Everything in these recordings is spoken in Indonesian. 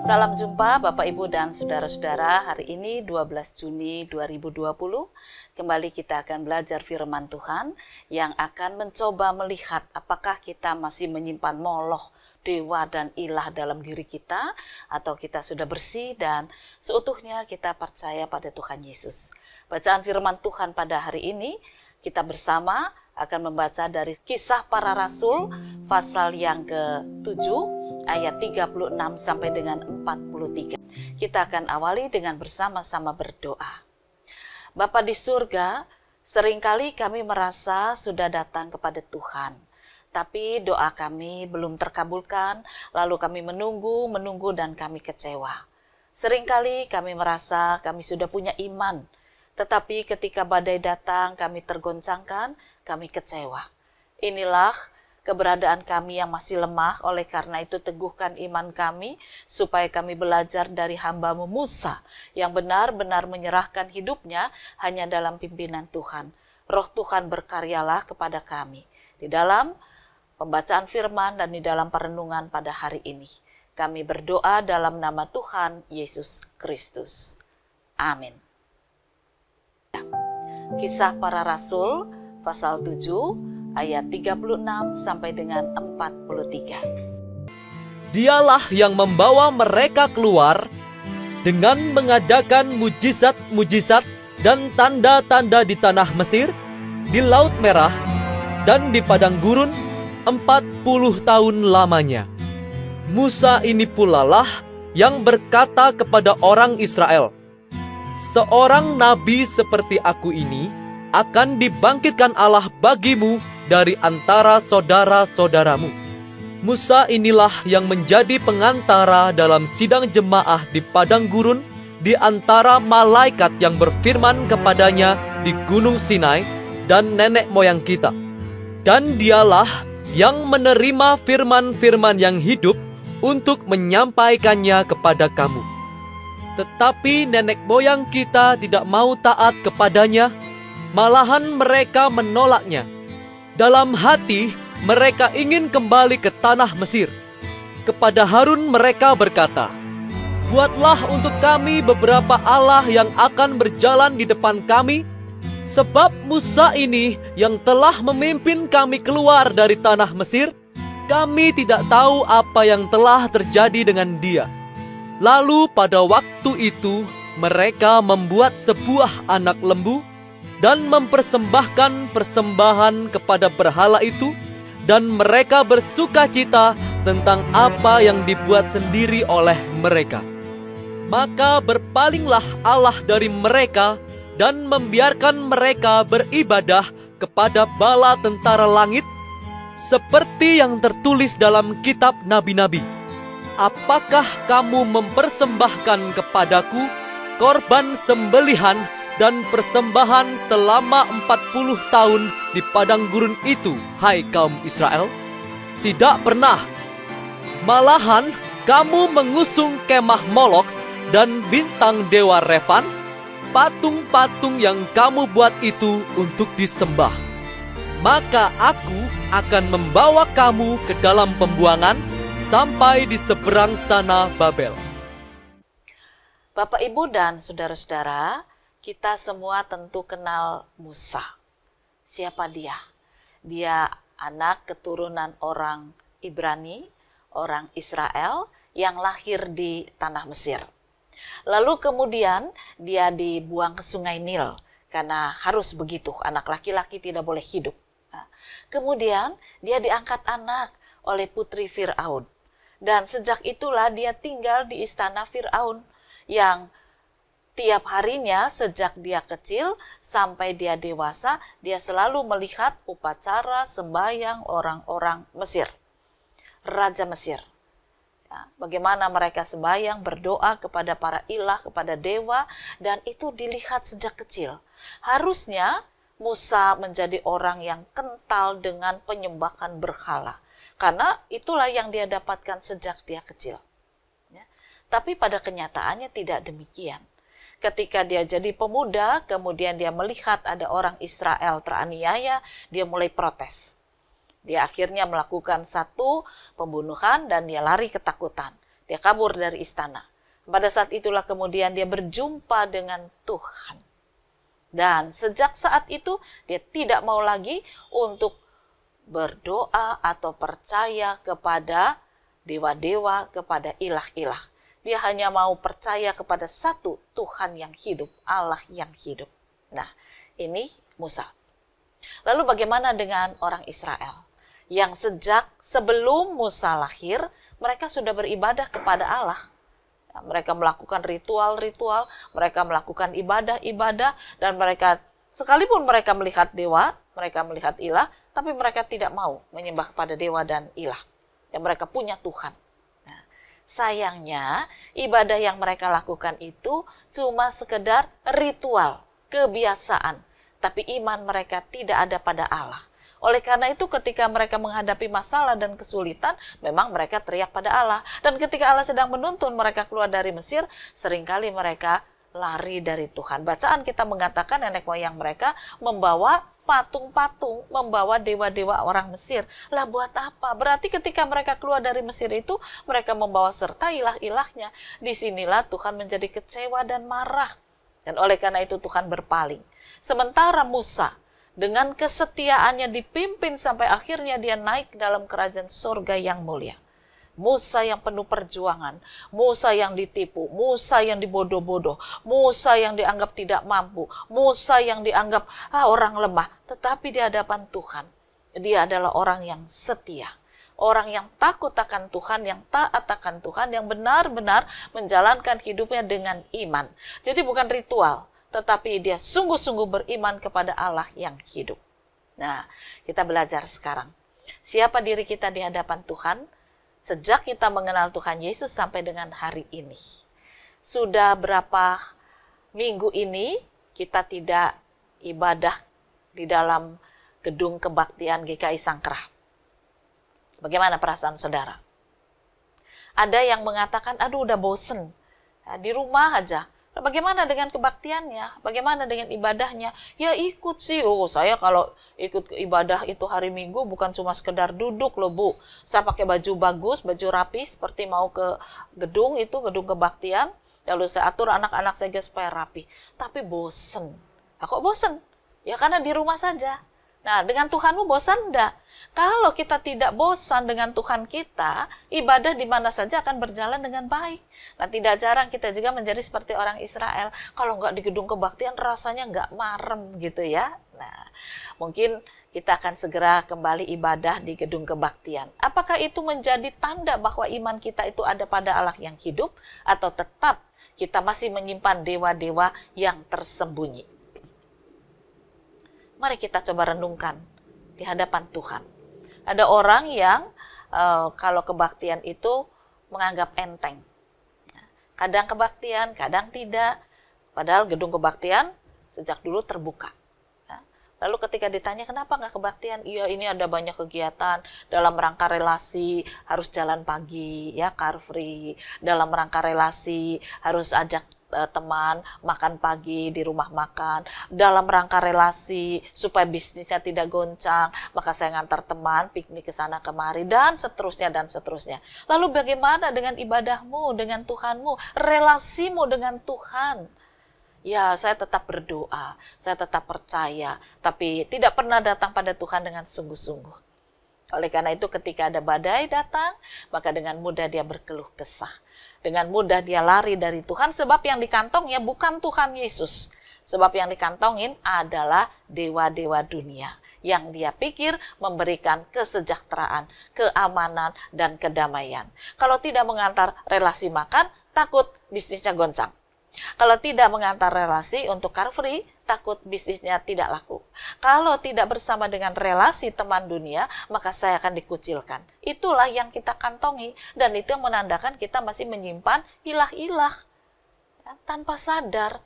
Salam jumpa Bapak Ibu dan Saudara-saudara, hari ini 12 Juni 2020, kembali kita akan belajar firman Tuhan yang akan mencoba melihat apakah kita masih menyimpan moloch, dewa dan ilah dalam diri kita, atau kita sudah bersih dan seutuhnya kita percaya pada Tuhan Yesus. Bacaan firman Tuhan pada hari ini, kita bersama akan membaca dari Kisah Para Rasul pasal yang ke-7 ayat 36 sampai dengan 43. Kita akan awali dengan bersama-sama berdoa. Bapa di surga, seringkali kami merasa sudah datang kepada Tuhan, tapi doa kami belum terkabulkan, lalu kami menunggu dan kami kecewa. Seringkali kami merasa kami sudah punya iman, tetapi ketika badai datang kami tergoncangkan, kami kecewa. Inilah keberadaan kami yang masih lemah, oleh karena itu teguhkan iman kami, supaya kami belajar dari hamba-Mu Musa, yang benar-benar menyerahkan hidupnya hanya dalam pimpinan Tuhan. Roh Tuhan berkaryalah kepada kami, di dalam pembacaan firman dan di dalam perenungan pada hari ini. Kami berdoa dalam nama Tuhan Yesus Kristus. Amin. Kisah Para Rasul, pasal 7, ayat 36 sampai dengan 43. Dialah yang membawa mereka keluar dengan mengadakan mujizat-mujizat dan tanda-tanda di tanah Mesir, di Laut Merah, dan di padang gurun 40 tahun lamanya. Musa ini pula lah yang berkata kepada orang Israel, "Seorang nabi seperti aku ini akan dibangkitkan Allah bagimu dari antara saudara-saudaramu." Musa inilah yang menjadi pengantara dalam sidang jemaah di padang gurun di antara malaikat yang berfirman kepadanya di Gunung Sinai dan nenek moyang kita. Dan dialah yang menerima firman-firman yang hidup untuk menyampaikannya kepada kamu. Tetapi nenek moyang kita tidak mau taat kepadanya, malahan mereka menolaknya. Dalam hati, mereka ingin kembali ke tanah Mesir. Kepada Harun mereka berkata, "Buatlah untuk kami beberapa Allah yang akan berjalan di depan kami, sebab Musa ini yang telah memimpin kami keluar dari tanah Mesir, kami tidak tahu apa yang telah terjadi dengan dia." Lalu pada waktu itu, mereka membuat sebuah anak lembu, dan mempersembahkan persembahan kepada berhala itu, dan mereka bersukacita tentang apa yang dibuat sendiri oleh mereka. Maka berpalinglah Allah dari mereka, dan membiarkan mereka beribadah kepada bala tentara langit, seperti yang tertulis dalam kitab nabi-nabi. "Apakah kamu mempersembahkan kepadaku korban sembelihan dan persembahan selama 40 tahun di padang gurun itu, hai kaum Israel? Tidak pernah. Malahan kamu mengusung kemah Molok dan bintang dewa Refan, patung-patung yang kamu buat itu untuk disembah. Maka aku akan membawa kamu ke dalam pembuangan sampai di seberang sana Babel." Bapak, Ibu, dan saudara-saudara, kita semua tentu kenal Musa. Siapa dia? Dia anak keturunan orang Ibrani, orang Israel yang lahir di tanah Mesir. Lalu kemudian dia dibuang ke sungai Nil, karena harus begitu, anak laki-laki tidak boleh hidup. Kemudian dia diangkat anak oleh putri Fir'aun. Dan sejak itulah dia tinggal di istana Fir'aun, yang tiap harinya sejak dia kecil sampai dia dewasa, dia selalu melihat upacara sembahyang orang-orang Mesir, Raja Mesir. Ya, bagaimana mereka sembahyang, berdoa kepada para ilah, kepada dewa, dan itu dilihat sejak kecil. Harusnya Musa menjadi orang yang kental dengan penyembahan berhala, karena itulah yang dia dapatkan sejak dia kecil. Ya. Tapi pada kenyataannya tidak demikian. Ketika dia jadi pemuda, kemudian dia melihat ada orang Israel teraniaya, dia mulai protes. Dia akhirnya melakukan satu pembunuhan dan dia lari ketakutan. Dia kabur dari istana. Pada saat itulah kemudian dia berjumpa dengan Tuhan. Dan sejak saat itu dia tidak mau lagi untuk berdoa atau percaya kepada dewa-dewa, kepada ilah-ilah. Dia hanya mau percaya kepada satu Tuhan yang hidup, Allah yang hidup. Nah, ini Musa. Lalu bagaimana dengan orang Israel? Yang sejak sebelum Musa lahir, mereka sudah beribadah kepada Allah. Mereka melakukan ritual-ritual, mereka melakukan ibadah-ibadah, dan mereka, sekalipun mereka melihat dewa, mereka melihat ilah, tapi mereka tidak mau menyembah kepada dewa dan ilah. Dan mereka punya Tuhan. Nah, sayangnya, ibadah yang mereka lakukan itu cuma sekedar ritual, kebiasaan. Tapi iman mereka tidak ada pada Allah. Oleh karena itu ketika mereka menghadapi masalah dan kesulitan, memang mereka teriak pada Allah. Dan ketika Allah sedang menuntun mereka keluar dari Mesir, seringkali mereka lari dari Tuhan. Bacaan kita mengatakan nenek moyang mereka membawa patung-patung, membawa dewa-dewa orang Mesir. Lah buat apa? Berarti ketika mereka keluar dari Mesir itu, mereka membawa serta ilah-ilahnya. Disinilah Tuhan menjadi kecewa dan marah. Dan oleh karena itu Tuhan berpaling. Sementara Musa, dengan kesetiaannya dipimpin sampai akhirnya dia naik dalam kerajaan surga yang mulia. Musa yang penuh perjuangan, Musa yang ditipu, Musa yang dibodoh-bodoh, Musa yang dianggap tidak mampu, Musa yang dianggap orang lemah. Tetapi di hadapan Tuhan, dia adalah orang yang setia. Orang yang takut akan Tuhan, yang taat akan Tuhan, yang benar-benar menjalankan hidupnya dengan iman. Jadi bukan ritual, tetapi dia sungguh-sungguh beriman kepada Allah yang hidup. Nah, kita belajar sekarang. Siapa diri kita di hadapan Tuhan? Sejak kita mengenal Tuhan Yesus sampai dengan hari ini. Sudah berapa minggu ini kita tidak ibadah di dalam gedung kebaktian GKI Sangkrah. Bagaimana perasaan saudara? Ada yang mengatakan, aduh udah bosen, di rumah aja. Bagaimana dengan kebaktiannya? Bagaimana dengan ibadahnya? Ya ikut sih. Oh, saya kalau ikut ibadah itu hari Minggu bukan cuma sekedar duduk loh Bu. Saya pakai baju bagus, baju rapi seperti mau ke gedung itu, gedung kebaktian. Lalu saya atur anak-anak saya supaya rapi. Tapi bosen. Nah, kok bosen? Ya karena di rumah saja. Nah, dengan Tuhanmu bosan enggak? Kalau kita tidak bosan dengan Tuhan kita, ibadah di mana saja akan berjalan dengan baik. Nah, tidak jarang kita juga menjadi seperti orang Israel. Kalau enggak di gedung kebaktian, rasanya enggak marem gitu ya. Nah, mungkin kita akan segera kembali ibadah di gedung kebaktian. Apakah itu menjadi tanda bahwa iman kita itu ada pada Allah yang hidup? Atau tetap kita masih menyimpan dewa-dewa yang tersembunyi? Mari kita coba renungkan di hadapan Tuhan. Ada orang yang kalau kebaktian itu menganggap enteng. Kadang kebaktian, kadang tidak. Padahal gedung kebaktian sejak dulu terbuka. Lalu ketika ditanya kenapa nggak kebaktian? Iya ini ada banyak kegiatan dalam rangka relasi, harus jalan pagi, ya car free. Dalam rangka relasi harus ajak teman makan pagi di rumah makan. Dalam rangka relasi supaya bisnisnya tidak goncang, maka saya ngantar teman piknik ke sana kemari dan seterusnya dan seterusnya. Lalu bagaimana dengan ibadahmu, dengan Tuhanmu, relasimu dengan Tuhan? Ya, saya tetap berdoa, saya tetap percaya, tapi tidak pernah datang pada Tuhan dengan sungguh-sungguh. Oleh karena itu ketika ada badai datang, maka dengan mudah dia berkeluh kesah. Dengan mudah dia lari dari Tuhan, sebab yang dikantongnya bukan Tuhan Yesus. Sebab yang dikantongin adalah dewa-dewa dunia, yang dia pikir memberikan kesejahteraan, keamanan, dan kedamaian. Kalau tidak mengantar relasi makan, takut bisnisnya goncang. Kalau tidak mengantar relasi untuk car free, takut bisnisnya tidak laku. Kalau tidak bersama dengan relasi teman dunia, maka saya akan dikucilkan. Itulah yang kita kantongi, dan itu yang menandakan kita masih menyimpan ilah-ilah. Ya, tanpa sadar,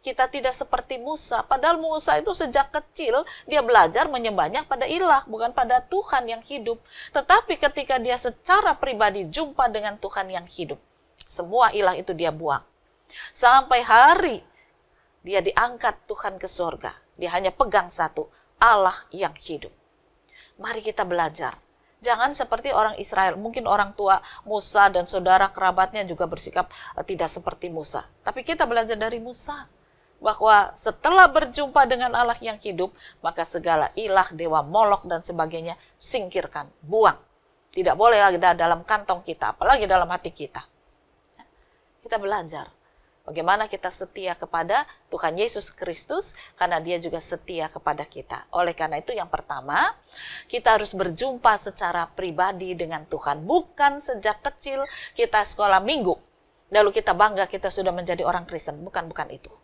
kita tidak seperti Musa. Padahal Musa itu sejak kecil, dia belajar menyembahnya pada ilah, bukan pada Tuhan yang hidup. Tetapi ketika dia secara pribadi jumpa dengan Tuhan yang hidup, semua ilah itu dia buang. Sampai hari dia diangkat Tuhan ke surga. Dia hanya pegang satu, Allah yang hidup. Mari kita belajar Jangan seperti orang Israel. Mungkin orang tua Musa dan saudara kerabatnya juga bersikap tidak seperti Musa. Tapi kita belajar dari Musa. Bahwa setelah berjumpa dengan Allah yang hidup, maka segala ilah, dewa, molok, dan sebagainya singkirkan, buang. Tidak boleh lagi dalam kantong kita, apalagi dalam hati kita. Kita belajar bagaimana kita setia kepada Tuhan Yesus Kristus, karena Dia juga setia kepada kita. Oleh karena itu yang pertama, kita harus berjumpa secara pribadi dengan Tuhan. Bukan sejak kecil kita sekolah minggu, lalu kita bangga kita sudah menjadi orang Kristen. Bukan itu.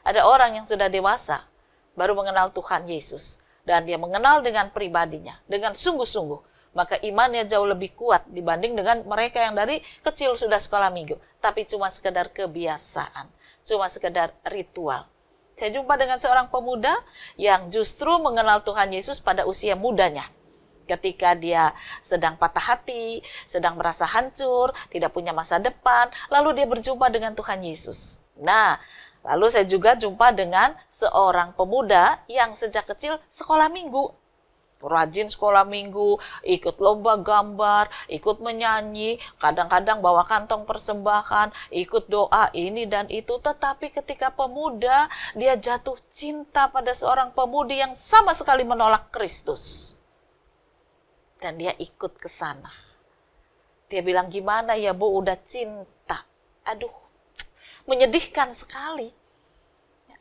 Ada orang yang sudah dewasa, baru mengenal Tuhan Yesus. Dan dia mengenal dengan pribadinya, dengan sungguh-sungguh. Maka imannya jauh lebih kuat dibanding dengan mereka yang dari kecil sudah sekolah minggu. Tapi cuma sekedar kebiasaan, cuma sekedar ritual. Saya jumpa dengan seorang pemuda yang justru mengenal Tuhan Yesus pada usia mudanya. Ketika dia sedang patah hati, sedang merasa hancur, tidak punya masa depan, lalu dia berjumpa dengan Tuhan Yesus. Nah, lalu saya juga jumpa dengan seorang pemuda yang sejak kecil sekolah minggu. Rajin sekolah minggu, ikut lomba gambar, ikut menyanyi, kadang-kadang bawa kantong persembahan, ikut doa ini dan itu. Tetapi ketika pemuda, dia jatuh cinta pada seorang pemudi yang sama sekali menolak Kristus. Dan dia ikut ke sana. Dia bilang, gimana ya Bu, udah cinta. Aduh, menyedihkan sekali.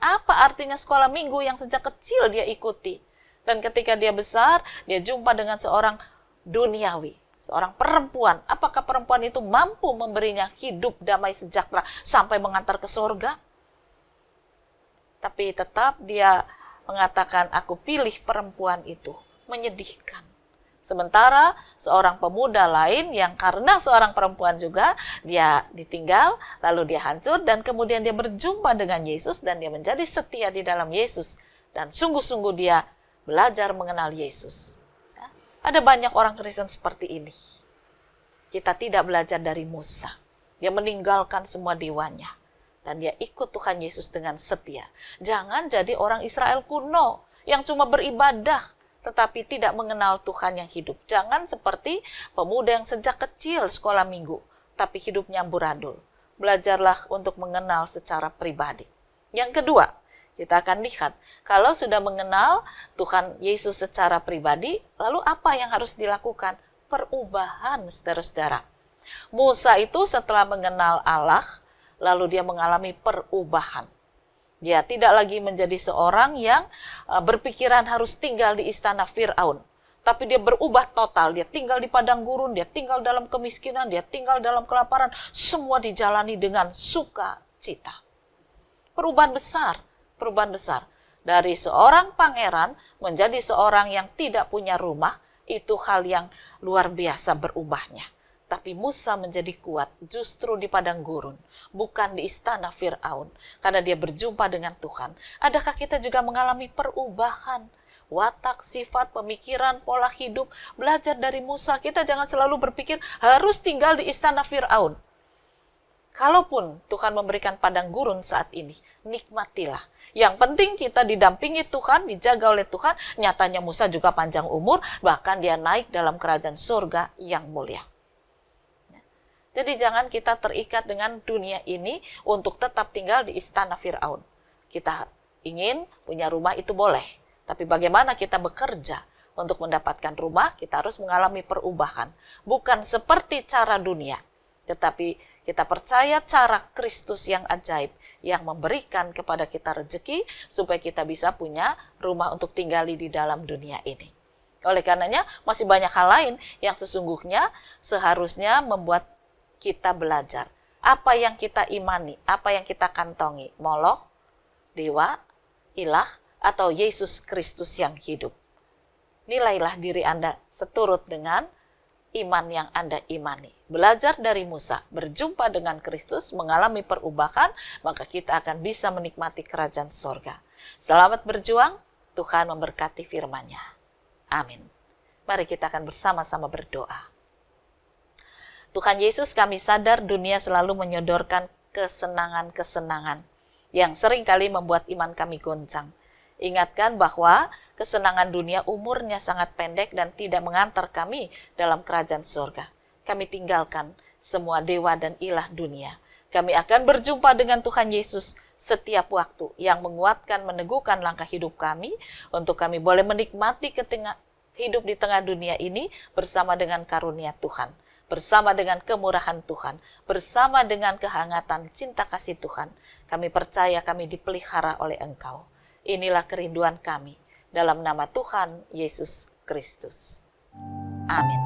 Apa artinya sekolah minggu yang sejak kecil dia ikuti? Dan ketika dia besar, dia jumpa dengan seorang duniawi, seorang perempuan. Apakah perempuan itu mampu memberinya hidup damai sejahtera sampai mengantar ke surga? Tapi tetap dia mengatakan, aku pilih perempuan itu. Menyedihkan. Sementara seorang pemuda lain yang karena seorang perempuan juga, dia ditinggal, lalu dia hancur, dan kemudian dia berjumpa dengan Yesus, dan dia menjadi setia di dalam Yesus. Dan sungguh-sungguh dia belajar mengenal Yesus. Ada banyak orang Kristen seperti ini. Kita tidak belajar dari Musa. Dia meninggalkan semua dewanya. Dan dia ikut Tuhan Yesus dengan setia. Jangan jadi orang Israel kuno yang cuma beribadah, tetapi tidak mengenal Tuhan yang hidup. Jangan seperti pemuda yang sejak kecil sekolah minggu, tapi hidupnya amburadul. Belajarlah untuk mengenal secara pribadi. Yang kedua, kita akan lihat, kalau sudah mengenal Tuhan Yesus secara pribadi, lalu apa yang harus dilakukan? Perubahan, saudara-saudara. Musa itu setelah mengenal Allah, lalu dia mengalami perubahan. Dia tidak lagi menjadi seorang yang berpikiran harus tinggal di istana Fir'aun. Tapi dia berubah total, dia tinggal di padang gurun, dia tinggal dalam kemiskinan, dia tinggal dalam kelaparan. Semua dijalani dengan sukacita. Perubahan besar. Dari seorang pangeran menjadi seorang yang tidak punya rumah, itu hal yang luar biasa berubahnya. Tapi Musa menjadi kuat justru di padang gurun, bukan di istana Fir'aun, karena dia berjumpa dengan Tuhan. Adakah kita juga mengalami perubahan? Watak, sifat, pemikiran, pola hidup, belajar dari Musa. Kita jangan selalu berpikir harus tinggal di istana Fir'aun. Kalaupun Tuhan memberikan padang gurun saat ini, nikmatilah. Yang penting kita didampingi Tuhan, dijaga oleh Tuhan. Nyatanya Musa juga panjang umur, bahkan dia naik dalam kerajaan surga yang mulia. Jadi jangan kita terikat dengan dunia ini untuk tetap tinggal di istana Fir'aun. Kita ingin punya rumah itu boleh. Tapi bagaimana kita bekerja untuk mendapatkan rumah, kita harus mengalami perubahan. Bukan seperti cara dunia, tetapi kita percaya cara Kristus yang ajaib, yang memberikan kepada kita rezeki, supaya kita bisa punya rumah untuk tinggali di dalam dunia ini. Oleh karenanya, masih banyak hal lain yang sesungguhnya seharusnya membuat kita belajar. Apa yang kita imani, apa yang kita kantongi, Molok, dewa, ilah, atau Yesus Kristus yang hidup. Nilailah diri Anda seturut dengan iman yang Anda imani. Belajar dari Musa, berjumpa dengan Kristus, mengalami perubahan, maka kita akan bisa menikmati kerajaan sorga. Selamat berjuang, Tuhan memberkati firman-Nya. Amin. Mari kita akan bersama-sama berdoa. Tuhan Yesus, kami sadar dunia selalu menyodorkan kesenangan-kesenangan yang seringkali membuat iman kami goncang. Ingatkan bahwa kesenangan dunia umurnya sangat pendek dan tidak mengantar kami dalam kerajaan surga. Kami tinggalkan semua dewa dan ilah dunia. Kami akan berjumpa dengan Tuhan Yesus setiap waktu yang menguatkan, meneguhkan langkah hidup kami untuk kami boleh menikmati hidup di tengah dunia ini bersama dengan karunia Tuhan, bersama dengan kemurahan Tuhan, bersama dengan kehangatan cinta kasih Tuhan. Kami percaya kami dipelihara oleh Engkau. Inilah kerinduan kami dalam nama Tuhan Yesus Kristus. Amin.